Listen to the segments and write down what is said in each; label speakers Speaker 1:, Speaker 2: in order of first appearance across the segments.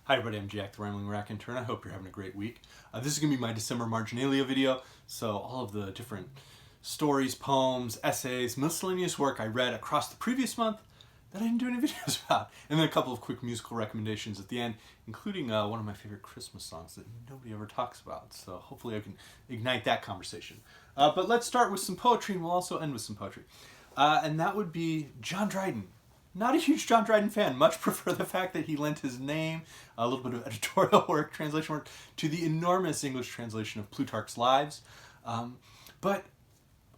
Speaker 1: Hi everybody, I'm Jack the Rambling Raconteur. I hope you're having a great week. This is going to be my December Marginalia video, so all of the different stories, poems, essays, miscellaneous work I read across the previous month that I didn't do any videos about. And then a couple of quick musical recommendations at the end, including one of my favorite Christmas songs that nobody ever talks about. So hopefully I can ignite that conversation. But let's start with some poetry, and we'll also end with some poetry. And that would be John Dryden. Not a huge John Dryden fan. Much prefer the fact that he lent his name, a little bit of editorial work, translation work, to the enormous English translation of Plutarch's Lives. But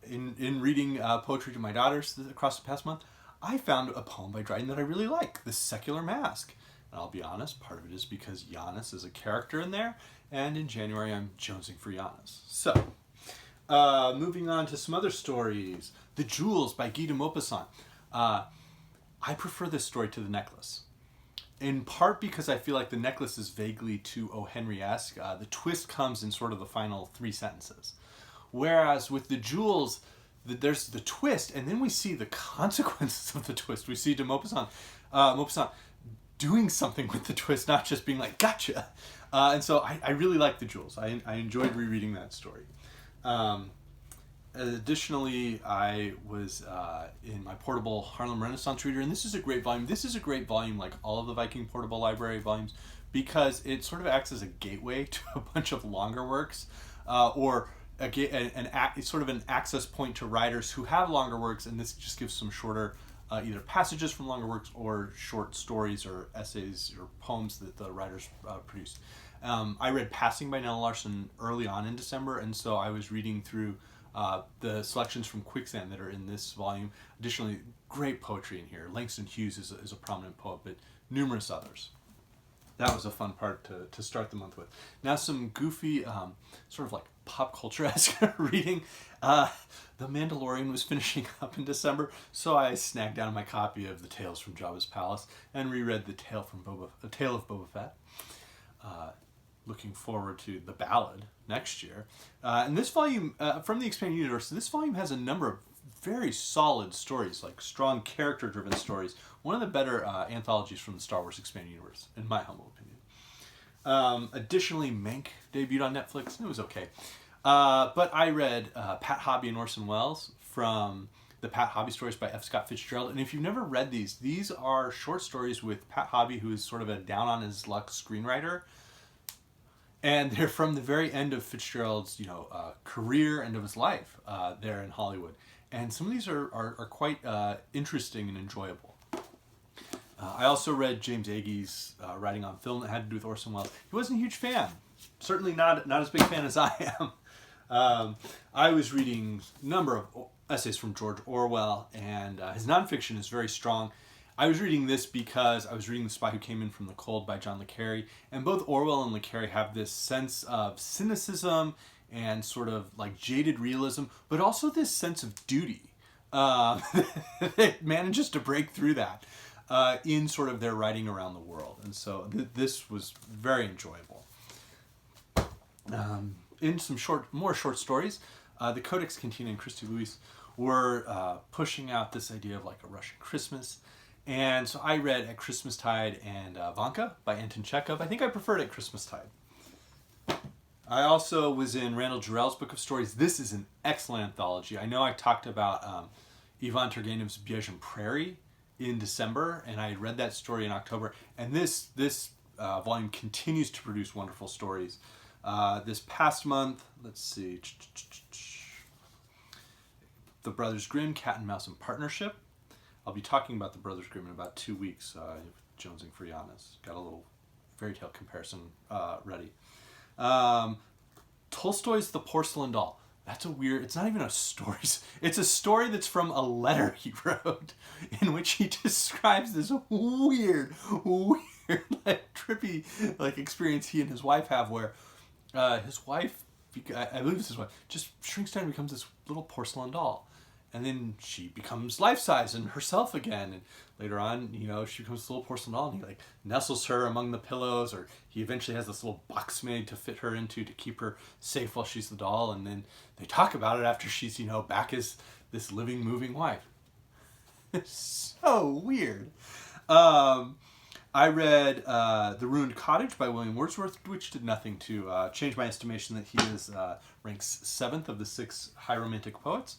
Speaker 1: in reading poetry to my daughters across the past month, I found a poem by Dryden that I really like, The Secular Masque. And I'll be honest, part of it is because Giannis is a character in there, and in January I'm jonesing for Giannis. So, moving on to some other stories. The Jewels by Guy de Maupassant. I prefer this story to The Necklace, in part because I feel like The Necklace is vaguely too O. Henry-esque. The twist comes in sort of the final 3 sentences. Whereas with The Jewels, there's the twist, and then we see the consequences of the twist. We see de Maupassant doing something with the twist, not just being like, gotcha. And so I really like The Jewels. I enjoyed rereading that story. Additionally, I was in my portable Harlem Renaissance reader, and this is a great volume. This is a great volume, like all of the Viking Portable Library volumes, because it sort of acts as a gateway to a bunch of longer works, or it's sort of an access point to writers who have longer works, and this just gives some shorter either passages from longer works or short stories or essays or poems that the writers produced. I read Passing by Nella Larsen early on in December, and so I was reading through the selections from Quicksand that are in this volume. Additionally, great poetry in here. Langston Hughes is a prominent poet, but numerous others. That was a fun part to start the month with. Now some goofy, sort of like pop culture-esque reading. The Mandalorian was finishing up in December, so I snagged down my copy of the Tales from Jabba's Palace and reread the Tale of Boba Fett. Looking forward to The Ballad next year. And this volume, from the Expanded Universe, this volume has a number of very solid stories, like strong character-driven stories. One of the better anthologies from the Star Wars Expanded Universe, in my humble opinion. Additionally, Mank debuted on Netflix, and it was okay. But I read Pat Hobby and Orson Welles from the Pat Hobby stories by F. Scott Fitzgerald. And if you've never read these are short stories with Pat Hobby, who is sort of a down-on-his-luck screenwriter. And they're from the very end of Fitzgerald's, career, end of his life there in Hollywood. And some of these are quite interesting and enjoyable. I also read James Agee's writing on film that had to do with Orson Welles. He wasn't a huge fan. Certainly not as big a fan as I am. I was reading a number of essays from George Orwell, and his nonfiction is very strong. I was reading this because I was reading The Spy Who Came In From the Cold by John le Carre, and both Orwell and le Carre have this sense of cynicism and sort of like jaded realism, but also this sense of duty. It manages to break through that in sort of their writing around the world, and so this was very enjoyable. In some more short stories, the Codex Cantina and Christy Louise were pushing out this idea of like a Russian Christmas. And so I read At Christmastide and Vanka by Anton Chekhov. I think I preferred At Christmastide. I also was in Randall Jarrell's Book of Stories. This is an excellent anthology. I know I talked about Ivan Turgenev's Biejan Prairie in December, and I read that story in October. And this volume continues to produce wonderful stories. This past month, let's see, The Brothers Grimm, Cat and Mouse in Partnership. I'll be talking about the Brothers Grimm in about 2 weeks, jonesing for Giannis. Got a little fairy tale comparison ready. Tolstoy's The Porcelain Doll. That's it's not even a story. It's a story that's from a letter he wrote in which he describes this weird, like, trippy experience he and his wife have where his wife, I believe it's his wife, just shrinks down and becomes this little porcelain doll. And then she becomes life-size and herself again. And later on, she becomes a little porcelain doll, and he nestles her among the pillows, or he eventually has this little box made to fit her into to keep her safe while she's the doll. And then they talk about it after she's, back as this living, moving wife. It's so weird. I read The Ruined Cottage by William Wordsworth, which did nothing to change my estimation that he is ranks 7th of the 6 high romantic poets.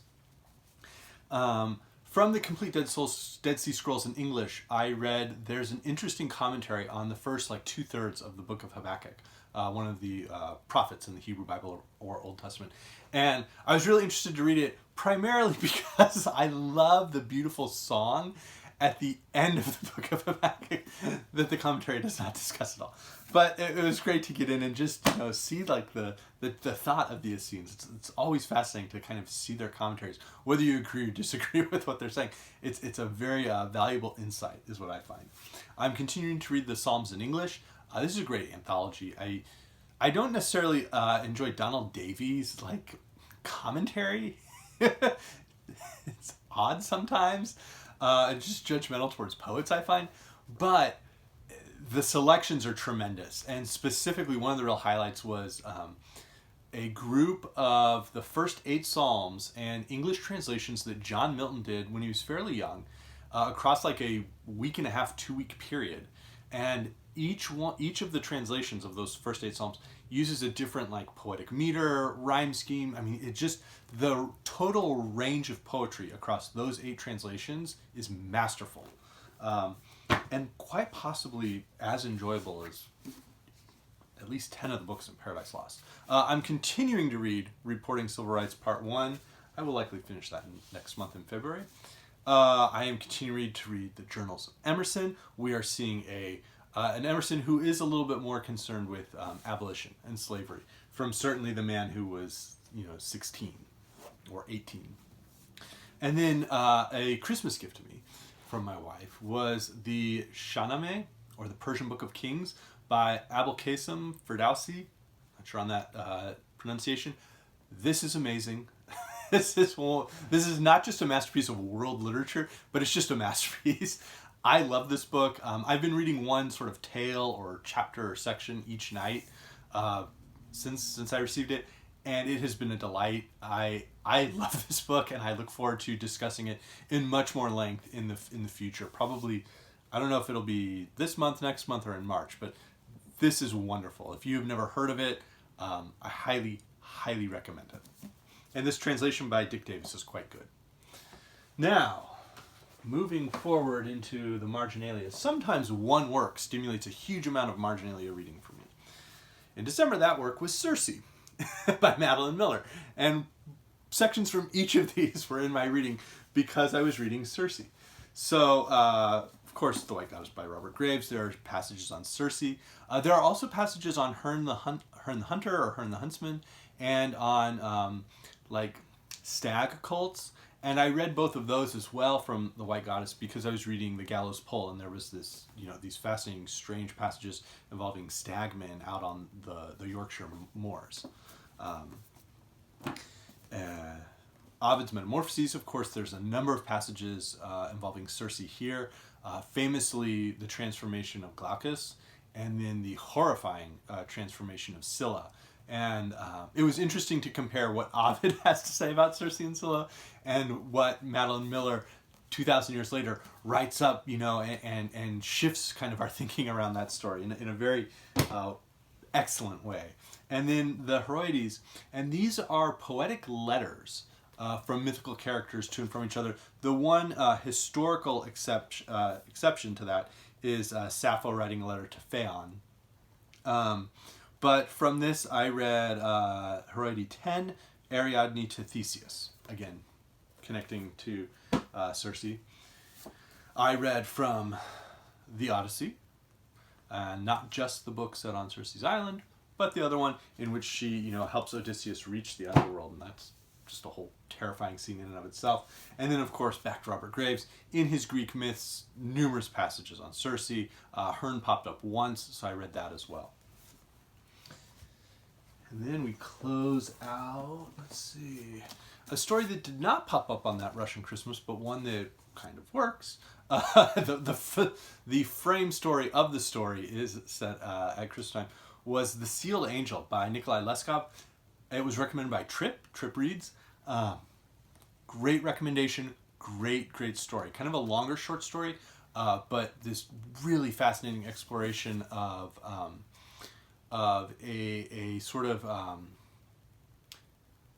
Speaker 1: From the Complete Dead Sea Scrolls in English, I read, there's an interesting commentary on the first 2/3 of the book of Habakkuk, one of the prophets in the Hebrew Bible or Old Testament. And I was really interested to read it primarily because I love the beautiful song at the end of the book of Habakkuk that the commentary does not discuss at all. But it was great to get in and just see the thought of the Essenes. It's always fascinating to kind of see their commentaries, whether you agree or disagree with what they're saying. It's a very valuable insight, is what I find. I'm continuing to read the Psalms in English. This is a great anthology. I don't necessarily enjoy Donald Davies' commentary. It's odd sometimes. Just judgmental towards poets, I find. But the selections are tremendous. And specifically, one of the real highlights was a group of the first 8 Psalms and English translations that John Milton did when he was fairly young, across a week and a half, 2-week period. And each of the translations of those first 8 Psalms uses a different poetic meter, rhyme scheme. I mean, the total range of poetry across those 8 translations is masterful, and quite possibly as enjoyable as at least 10 of the books in Paradise Lost. I'm continuing to read Reporting Civil Rights Part 1. I will likely finish that next month in February. I am continuing to read the Journals of Emerson. We are seeing an Emerson who is a little bit more concerned with abolition and slavery, from certainly the man who was 16 or 18. And then a Christmas gift to me from my wife was the Shahnameh, or the Persian Book of Kings, by Abolqasem Ferdowsi. Not sure on that pronunciation. This is amazing. This is not just a masterpiece of world literature, but it's just a masterpiece. I love this book. I've been reading one sort of tale or chapter or section each night since I received it, and it has been a delight. I love this book, and I look forward to discussing it in much more length in the future. Probably, I don't know if it'll be this month, next month, or in March, but this is wonderful. If you've never heard of it, I highly, highly recommend it. And this translation by Dick Davis is quite good. Now, moving forward into the Marginalia. Sometimes one work stimulates a huge amount of Marginalia reading for me. In December, that work was Circe by Madeline Miller. And sections from each of these were in my reading because I was reading Circe. So, of course, The White Goddess by Robert Graves. There are passages on Circe. There are also passages on Herne the Hunter or Herne the Huntsman, and on stag cults. And I read both of those as well from The White Goddess because I was reading The Gallows Pole, and there was this, these fascinating, strange passages involving stagmen out on the Yorkshire moors. Ovid's Metamorphoses, of course, there's a number of passages involving Circe here. Famously, the transformation of Glaucus, and then the horrifying transformation of Scylla. And it was interesting to compare what Ovid has to say about Circe and Scylla and what Madeline Miller, 2,000 years later, writes up, and shifts kind of our thinking around that story in a very excellent way. And then the Heroides, and these are poetic letters from mythical characters to and from each other. The one historical exception to that is Sappho writing a letter to Phaon. But from this, I read Heroides 10, Ariadne to Theseus. Again, connecting to Circe. I read from the Odyssey, not just the book set on Circe's island, but the other one in which she, helps Odysseus reach the underworld, and that's just a whole terrifying scene in and of itself. And then, of course, back to Robert Graves. In his Greek myths, numerous passages on Circe. Herne popped up once, so I read that as well. And then we close out, let's see, a story that did not pop up on that Russian Christmas, but one that kind of works. The frame story of the story is set at Christmas time was The Sealed Angel by Nikolai Leskov. It was recommended by Trip Reads. Great recommendation, great story. Kind of a longer short story, but this really fascinating exploration of a sort of I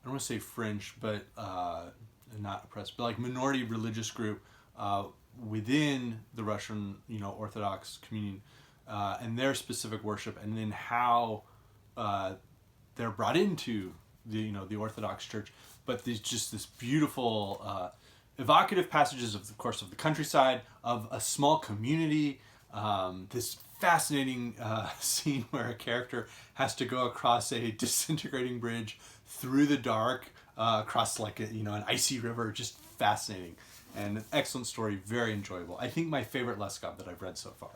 Speaker 1: don't want to say fringe, but not oppressed, but like minority religious group within the Russian, Orthodox communion, and their specific worship, and then how they're brought into the Orthodox Church. But there's just this beautiful, evocative passages of course, of the countryside, of a small community. This fascinating scene where a character has to go across a disintegrating bridge through the dark, across like an icy river. Just fascinating, and an excellent story, very enjoyable. I think my favorite Leskov that I've read so far.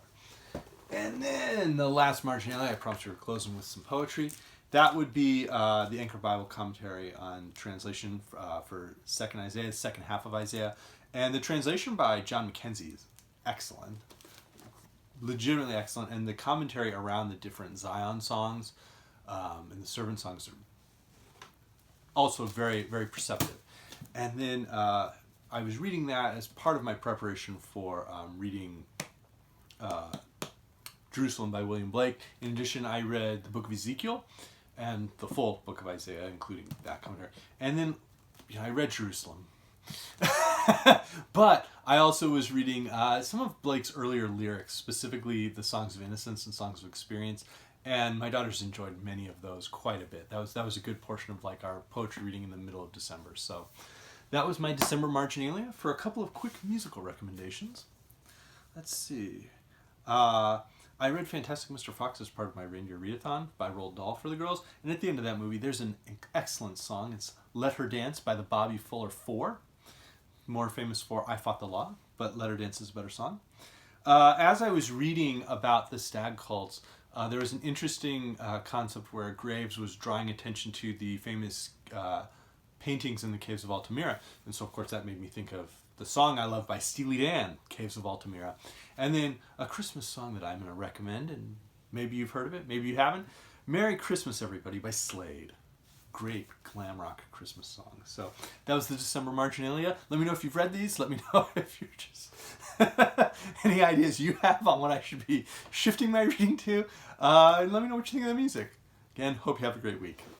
Speaker 1: And then the last Marginalia, I promised we were closing with some poetry. That would be the Anchor Bible commentary on translation for second Isaiah, the second half of Isaiah. And the translation by John Mackenzie is excellent, legitimately excellent. And the commentary around the different Zion songs and the servant songs are also very, very perceptive. And then I was reading that as part of my preparation for reading Jerusalem by William Blake. In addition, I read the book of Ezekiel and the full book of Isaiah, including that commentary. And then I read Jerusalem. But I also was reading some of Blake's earlier lyrics, specifically the Songs of Innocence and Songs of Experience. And my daughters enjoyed many of those quite a bit. That was a good portion of like our poetry reading in the middle of December. So that was my December Marginalia. For a couple of quick musical recommendations. Let's see. I read Fantastic Mr. Fox as part of my Reindeer Readathon by Roald Dahl for the girls. And at the end of that movie, there's an excellent song. It's Let Her Dance by the Bobby Fuller Four. More famous for I Fought the Law, but Let Her Dance is a better song. As I was reading about the stag cults, there was an interesting concept where Graves was drawing attention to the famous paintings in the caves of Altamira. And so, of course, that made me think of the song I love by Steely Dan, Caves of Altamira. And then a Christmas song that I'm going to recommend, and maybe you've heard of it, maybe you haven't. Merry Christmas, Everybody by Slade. Great glam rock Christmas song. So that was the December Marginalia. Let me know if you've read these. Let me know if you're just any ideas you have on what I should be shifting my reading to. And let me know what you think of the music. Again, hope you have a great week.